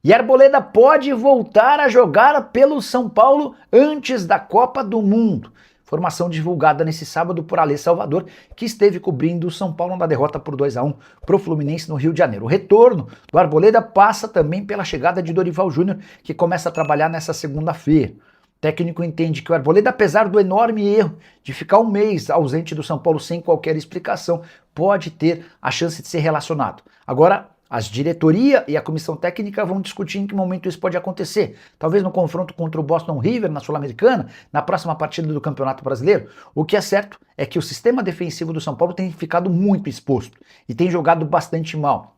E Arboleda pode voltar a jogar pelo São Paulo antes da Copa do Mundo. Informação divulgada nesse sábado por Alê Salvador, que esteve cobrindo o São Paulo na derrota por 2-1 para o Fluminense no Rio de Janeiro. O retorno do Arboleda passa também pela chegada de Dorival Júnior, que começa a trabalhar nessa segunda-feira. O técnico entende que o Arboleda, apesar do enorme erro de ficar um mês ausente do São Paulo sem qualquer explicação, pode ter a chance de ser relacionado. Agora, a diretoria e a comissão técnica vão discutir em que momento isso pode acontecer. Talvez no confronto contra o Boston River na Sul-Americana, na próxima partida do Campeonato Brasileiro. O que é certo é que o sistema defensivo do São Paulo tem ficado muito exposto e tem jogado bastante mal.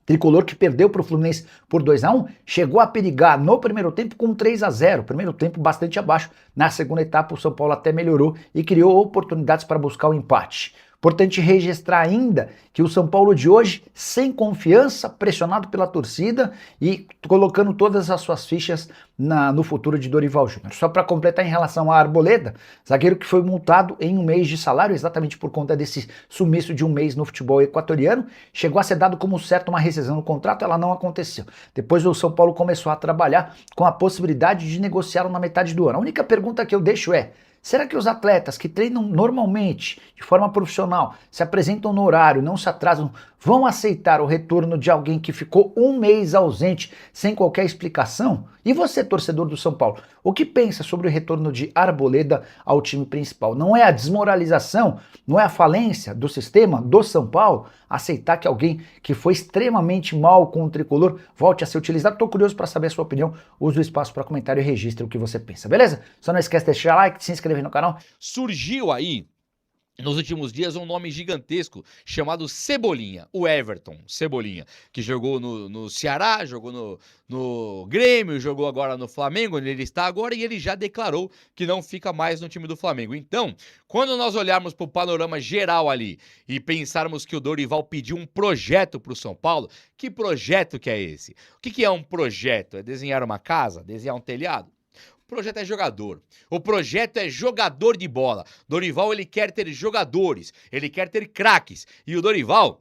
Tricolor, que perdeu para o Fluminense por 2-1, chegou a perigar no primeiro tempo com 3-0. Primeiro tempo bastante abaixo. Na segunda etapa o São Paulo até melhorou e criou oportunidades para buscar o empate. Importante registrar ainda que o São Paulo de hoje, sem confiança, pressionado pela torcida e colocando todas as suas fichas no futuro de Dorival Júnior. Só para completar em relação a Arboleda, zagueiro que foi multado em um mês de salário, exatamente por conta desse sumiço de um mês no futebol equatoriano, chegou a ser dado como certo uma rescisão no contrato, ela não aconteceu. Depois o São Paulo começou a trabalhar com a possibilidade de negociá-lo na metade do ano. A única pergunta que eu deixo é: será que os atletas que treinam normalmente, de forma profissional, se apresentam no horário, não se atrasam, vão aceitar o retorno de alguém que ficou um mês ausente sem qualquer explicação? E você, torcedor do São Paulo, o que pensa sobre o retorno de Arboleda ao time principal? Não é a desmoralização, não é a falência do sistema do São Paulo aceitar que alguém que foi extremamente mal com o tricolor volte a ser utilizado? Estou curioso para saber a sua opinião. Use o espaço para comentário e registre o que você pensa, beleza? Só não esquece de deixar like, de se inscrever no canal. Surgiu aí, nos últimos dias, um nome gigantesco chamado Cebolinha, o Everton Cebolinha, que jogou no Ceará, jogou no Grêmio, jogou agora no Flamengo, onde ele está agora, e ele já declarou que não fica mais no time do Flamengo. Então, quando nós olharmos para o panorama geral ali e pensarmos que o Dorival pediu um projeto para o São Paulo, que projeto que é esse? O que é um projeto? É desenhar uma casa? Desenhar um telhado? O projeto é jogador. O projeto é jogador de bola. Dorival, ele quer ter jogadores, ele quer ter craques. E o Dorival,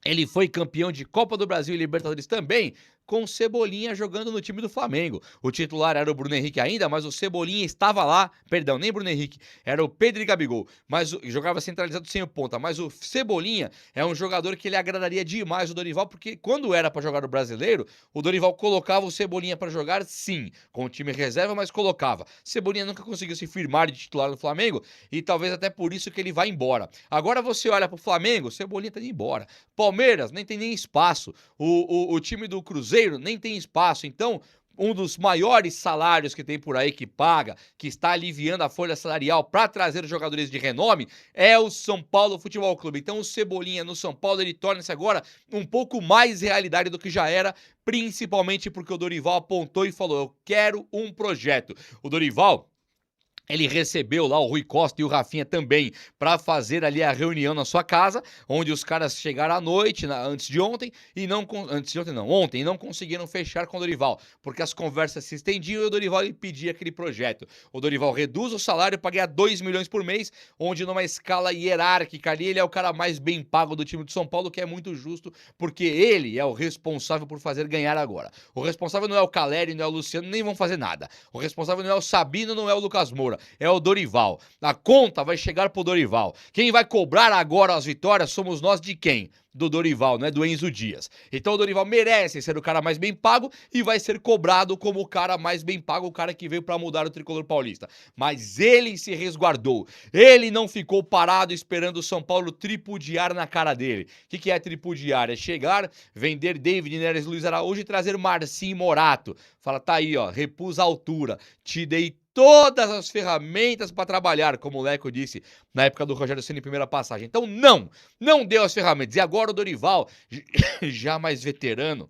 ele foi campeão de Copa do Brasil e Libertadores também, com o Cebolinha jogando no time do Flamengo. O titular era o Bruno Henrique ainda, mas o Cebolinha estava lá, perdão, nem Bruno Henrique, era o Pedro e Gabigol, mas jogava centralizado sem o ponta, mas o Cebolinha é um jogador que ele agradaria demais o Dorival, porque quando era para jogar o Brasileiro, o Dorival colocava o Cebolinha para jogar, sim, com o time reserva, mas colocava. Cebolinha nunca conseguiu se firmar de titular no Flamengo e talvez até por isso que ele vai embora. Agora você olha pro Flamengo, o Cebolinha tá indo embora. Palmeiras nem tem nem espaço. O time do Cruzeiro nem tem espaço. Então, um dos maiores salários que tem por aí, que paga, que está aliviando a folha salarial para trazer jogadores de renome, é o São Paulo Futebol Clube. Então o Cebolinha no São Paulo, ele torna-se agora um pouco mais realidade do que já era, principalmente porque o Dorival apontou e falou: eu quero um projeto. O Dorival, ele recebeu lá o Rui Costa e o Rafinha também para fazer ali a reunião na sua casa, onde os caras chegaram à noite, ontem, e não conseguiram fechar com o Dorival, porque as conversas se estendiam e o Dorival ele pedia aquele projeto. O Dorival reduz o salário para ganhar 2 milhões por mês, onde numa escala hierárquica ali, ele é o cara mais bem pago do time de São Paulo, que é muito justo, porque ele é o responsável por fazer ganhar agora. O responsável não é o Caleri, não é o Luciano, nem vão fazer nada. O responsável não é o Sabino, não é o Lucas Moura, é o Dorival. A conta vai chegar pro Dorival. Quem vai cobrar agora as vitórias somos nós de quem? Do Dorival, não é do Enzo Dias. Então o Dorival merece ser o cara mais bem pago e vai ser cobrado como o cara mais bem pago, o cara que veio para mudar o tricolor paulista. Mas ele se resguardou. Ele não ficou parado esperando o São Paulo tripudiar na cara dele. O que é tripudiar? É chegar, vender David Neres, Luiz Araújo e trazer Marcinho Morato. Fala, tá aí, ó, repus a altura, te dei todas as ferramentas para trabalhar, como o Leco disse na época do Rogério Ceni em primeira passagem. Então não deu as ferramentas. E agora o Dorival, já mais veterano,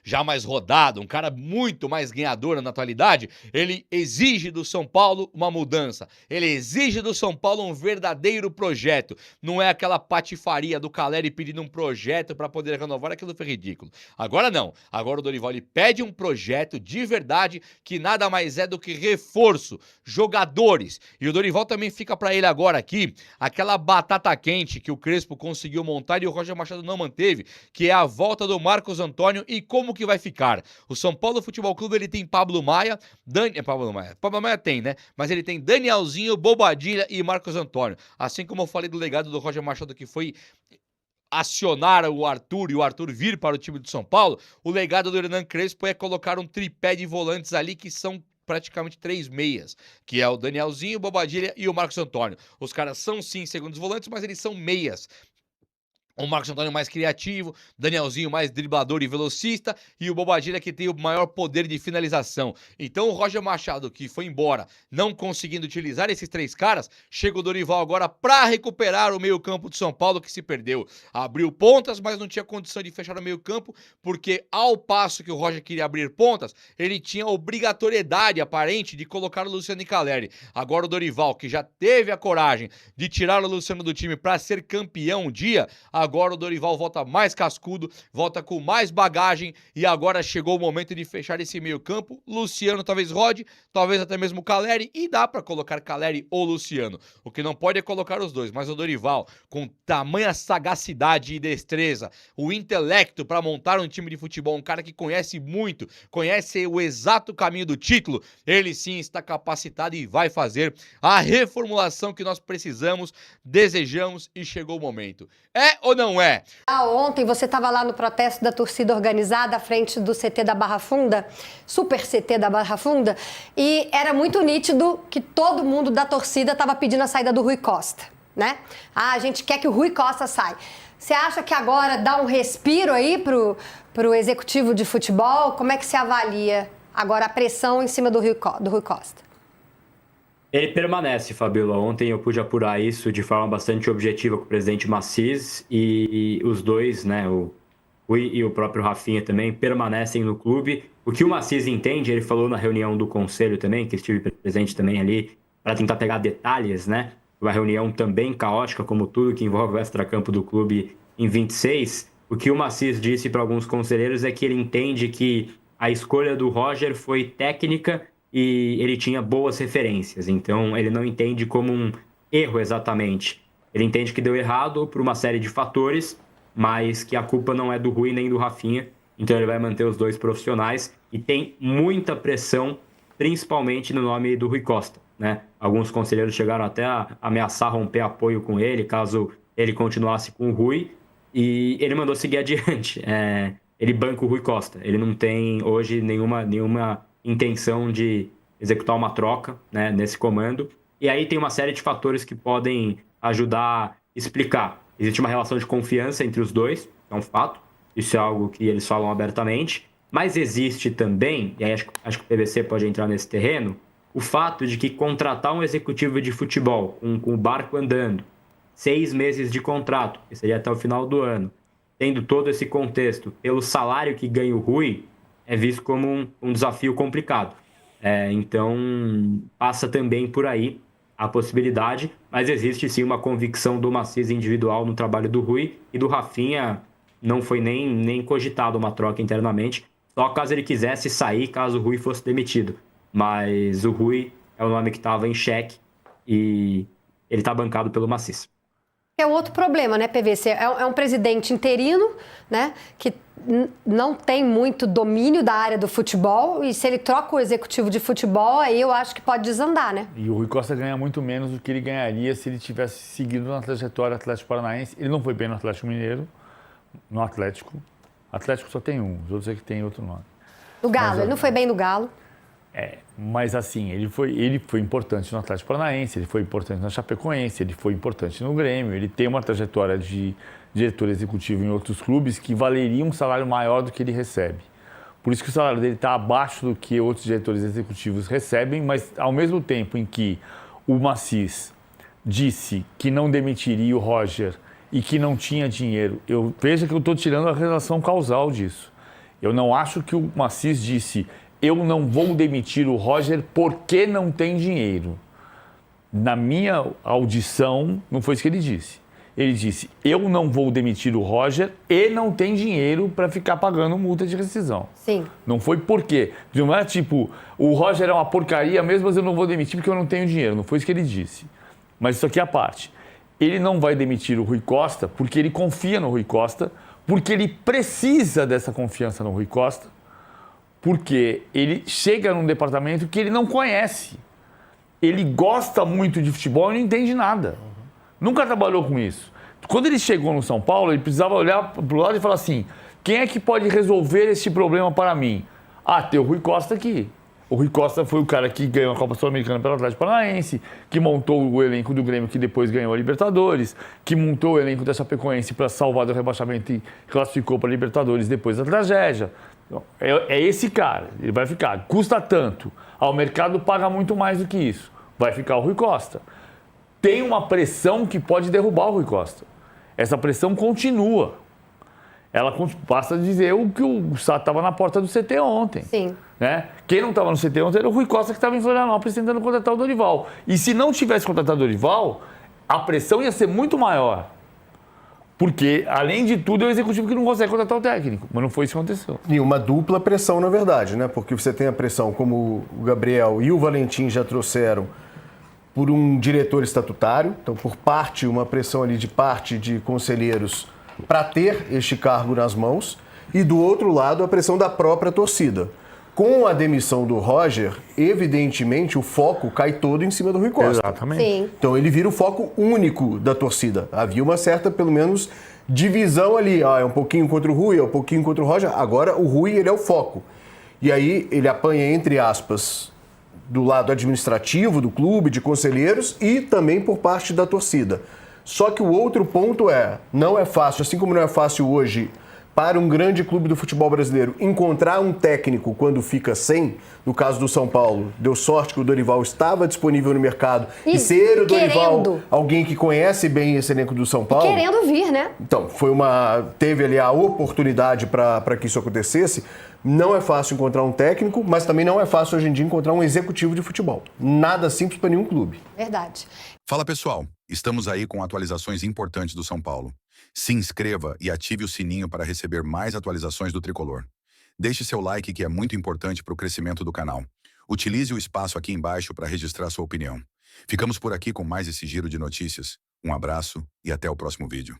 já mais rodado, um cara muito mais ganhador na atualidade, ele exige do São Paulo uma mudança. Ele exige do São Paulo um verdadeiro projeto. Não é aquela patifaria do Caleri pedindo um projeto para poder renovar, aquilo foi ridículo. Agora não. Agora o Dorival ele pede um projeto de verdade que nada mais é do que reforço, jogadores. E o Dorival também fica para ele agora aqui aquela batata quente que o Crespo conseguiu montar e o Roger Machado não manteve, que é a volta do Marcos Antônio e como que vai ficar. O São Paulo Futebol Clube, ele tem Pablo Maia, Pablo Maia tem, né? Mas ele tem Danielzinho, Bobadilha e Marcos Antônio. Assim como eu falei do legado do Roger Machado, que foi acionar o Arthur e o Arthur vir para o time do São Paulo, o legado do Hernan Crespo é colocar um tripé de volantes ali que são praticamente 3 meias, que é o Danielzinho, o Bobadilha e o Marcos Antônio. Os caras são sim segundos volantes, mas eles são meias. O Marcos Antônio mais criativo, Danielzinho mais driblador e velocista e o Bobadilha que tem o maior poder de finalização. Então o Roger Machado, que foi embora não conseguindo utilizar esses 3 caras, chega o Dorival agora para recuperar o meio-campo de São Paulo que se perdeu. Abriu pontas, mas não tinha condição de fechar o meio-campo, porque ao passo que o Roger queria abrir pontas, ele tinha obrigatoriedade aparente de colocar o Luciano e Caleri. Agora o Dorival, que já teve a coragem de tirar o Luciano do time para ser campeão um dia, agora o Dorival volta mais cascudo, volta com mais bagagem e agora chegou o momento de fechar esse meio-campo. Luciano talvez rode, talvez até mesmo Caleri, e dá para colocar Caleri ou Luciano. O que não pode é colocar os dois, mas o Dorival, com tamanha sagacidade e destreza, o intelecto para montar um time de futebol, um cara que conhece muito, conhece o exato caminho do título, ele sim está capacitado e vai fazer a reformulação que nós precisamos, desejamos e chegou o momento. É ou não é? Ontem você estava lá no protesto da torcida organizada à frente do CT da Barra Funda, Super CT da Barra Funda, e era muito nítido que todo mundo da torcida estava pedindo a saída do Rui Costa, né? A gente quer que o Rui Costa saia. Você acha que agora dá um respiro aí pro executivo de futebol? Como é que se avalia agora a pressão em cima do Rui Costa? Ele permanece, Fabíola. Ontem eu pude apurar isso de forma bastante objetiva com o presidente Maciz e os dois, né, o Rui e o próprio Rafinha também, permanecem no clube. O que o Maciz entende, ele falou na reunião do conselho também, que estive presente também ali, para tentar pegar detalhes, né? Uma reunião também caótica, como tudo que envolve o extracampo do clube em 26. O que o Maciz disse para alguns conselheiros é que ele entende que a escolha do Roger foi técnica e ele tinha boas referências, então ele não entende como um erro exatamente. Ele entende que deu errado por uma série de fatores, mas que a culpa não é do Rui nem do Rafinha, então ele vai manter os dois profissionais e tem muita pressão, principalmente no nome do Rui Costa, né? Alguns conselheiros chegaram até a ameaçar romper apoio com ele, caso ele continuasse com o Rui, e ele mandou seguir adiante. Ele banca o Rui Costa, ele não tem hoje nenhuma intenção de executar uma troca, né, nesse comando. E aí tem uma série de fatores que podem ajudar a explicar. Existe uma relação de confiança entre os dois, é um fato. Isso é algo que eles falam abertamente. Mas existe também, e aí acho que o PVC pode entrar nesse terreno, o fato de que contratar um executivo de futebol com o barco andando, 6 meses de contrato, que seria até o final do ano, tendo todo esse contexto, pelo salário que ganha o Rui, é visto como um desafio complicado. Então, passa também por aí a possibilidade, mas existe sim uma convicção do Maciz individual no trabalho do Rui, e do Rafinha não foi nem cogitado uma troca internamente, só caso ele quisesse sair, caso o Rui fosse demitido. Mas o Rui é o nome que estava em xeque e ele está bancado pelo Maciz. É outro problema, né, PVC? É um presidente interino, né, que não tem muito domínio da área do futebol, e se ele troca o executivo de futebol, aí eu acho que pode desandar, né? E o Rui Costa ganha muito menos do que ele ganharia se ele tivesse seguido na trajetória Atlético Paranaense. Ele não foi bem no Atlético Mineiro, no Atlético. Atlético só tem um, os outros é que tem outro nome. No Galo, ele não foi bem no Galo. Mas assim, ele foi importante no Atlético Paranaense, ele foi importante na Chapecoense, ele foi importante no Grêmio, ele tem uma trajetória de diretor executivo em outros clubes que valeria um salário maior do que ele recebe. Por isso que o salário dele está abaixo do que outros diretores executivos recebem, mas ao mesmo tempo em que o Maciz disse que não demitiria o Roger e que não tinha dinheiro, veja que eu estou tirando a relação causal disso. Eu não acho que o Maciz disse: eu não vou demitir o Roger porque não tem dinheiro. Na minha audição, não foi isso que ele disse. Ele disse: eu não vou demitir o Roger e não tem dinheiro para ficar pagando multa de rescisão. Sim. Não foi por quê. Não é tipo, o Roger é uma porcaria mesmo, mas eu não vou demitir porque eu não tenho dinheiro. Não foi isso que ele disse. Mas isso aqui é a parte. Ele não vai demitir o Rui Costa porque ele confia no Rui Costa, porque ele precisa dessa confiança no Rui Costa, porque ele chega num departamento que ele não conhece. Ele gosta muito de futebol e não entende nada. Nunca trabalhou com isso. Quando ele chegou no São Paulo, ele precisava olhar para o lado e falar assim, quem é que pode resolver este problema para mim? Ah, tem o Rui Costa aqui. O Rui Costa foi o cara que ganhou a Copa Sul-Americana pelo Atlético Paranaense, que montou o elenco do Grêmio, que depois ganhou a Libertadores, que montou o elenco da Chapecoense para salvar do rebaixamento e classificou para a Libertadores depois da tragédia. Então, é esse cara, ele vai ficar. Custa tanto. O mercado paga muito mais do que isso. Vai ficar o Rui Costa. Tem uma pressão que pode derrubar o Rui Costa. Essa pressão continua. Ela basta dizer o que o Sá estava na porta do CT ontem. Sim. Né? Quem não estava no CT ontem era o Rui Costa, que estava em Florianópolis tentando contratar o Dorival. E se não tivesse contratado o Dorival, a pressão ia ser muito maior. Porque, além de tudo, é o executivo que não consegue contratar o técnico. Mas não foi isso que aconteceu. E uma dupla pressão, na verdade, né? Porque você tem a pressão, como o Gabriel e o Valentim já trouxeram, por um diretor estatutário. Então, por parte, uma pressão ali de parte de conselheiros para ter este cargo nas mãos. E, do outro lado, a pressão da própria torcida. Com a demissão do Roger, evidentemente, o foco cai todo em cima do Rui Costa. Exatamente. Sim. Então ele vira o foco único da torcida. Havia uma certa, pelo menos, divisão ali. É um pouquinho contra o Rui, é um pouquinho contra o Roger. Agora o Rui, ele é o foco. E aí ele apanha, entre aspas, do lado administrativo do clube, de conselheiros e também por parte da torcida. Só que o outro ponto não é fácil, assim como não é fácil hoje para um grande clube do futebol brasileiro encontrar um técnico quando fica sem, no caso do São Paulo, deu sorte que o Dorival estava disponível no mercado e ser o Dorival alguém que conhece bem esse elenco do São Paulo. Querendo vir, né? Então, teve ali a oportunidade para que isso acontecesse. Não é fácil encontrar um técnico, mas também não é fácil hoje em dia encontrar um executivo de futebol. Nada simples para nenhum clube. Verdade. Fala pessoal, estamos aí com atualizações importantes do São Paulo. Se inscreva e ative o sininho para receber mais atualizações do Tricolor. Deixe seu like, que é muito importante para o crescimento do canal. Utilize o espaço aqui embaixo para registrar sua opinião. Ficamos por aqui com mais esse giro de notícias. Um abraço e até o próximo vídeo.